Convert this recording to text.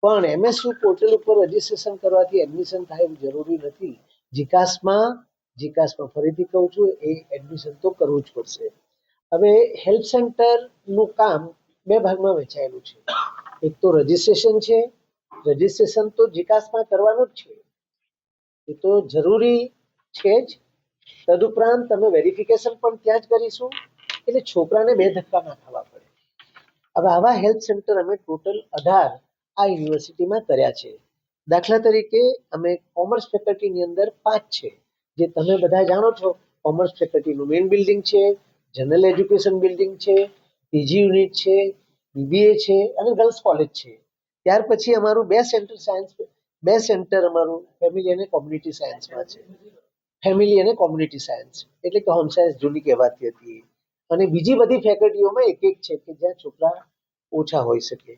પણ MSU portal ઉપર registration કરવાથી એડમિશન થાય એવું જરૂરી નથી. જીકાસમાં ફરીથી કહું છું, એ એડમિશન તો કરવું જ પડશે. હવે હેલ્પ સેન્ટરનું કામ બે ભાગમાં વહેંચાયેલું છે. એક તો રજીસ્ટ્રેશન છે. રજીસ્ટ્રેશન તો જીકાસમાં કરવાનું જ છે, એ તો જરૂરી છે જ. તદુપરાંત તમે વેરિફિકેશન પણ ત્યાં જ કરીશું, એટલે છોકરાને બે ધક્કા ના ખાવા પડે. હવે આવા હેલ્થ સેન્ટર અમે ટોટલ 18 આ યુનિવર્સિટીમાં કર્યા છે. દાખલા તરીકે અમે કોમર્સ ફેકલ્ટીની અંદર 5 છે, જે તમે બધા જાણો છો. કોમર્સ ફેકલ્ટીનું મેઇન બિલ્ડિંગ છે, જનરલ એજ્યુકેશન બિલ્ડિંગ છે, પીજી યુનિટ છે, બીબીએ છે અને ગર્લ્સ કોલેજ છે. ત્યાર પછી અમારું બે સેન્ટર અમારું ફેમિલી અને કોમ્યુનિટી સાયન્સમાં છે. ફેમિલી અને કોમ્યુનિટી સાયન્સ એટલે કે હોમ સાયન્સ જૂની કહેવાતી હતી. અને બીજી બધી ફેકલ્ટીઓમાં એક એક છે કે જ્યાં છોકરા ઓછા હોઈ શકે.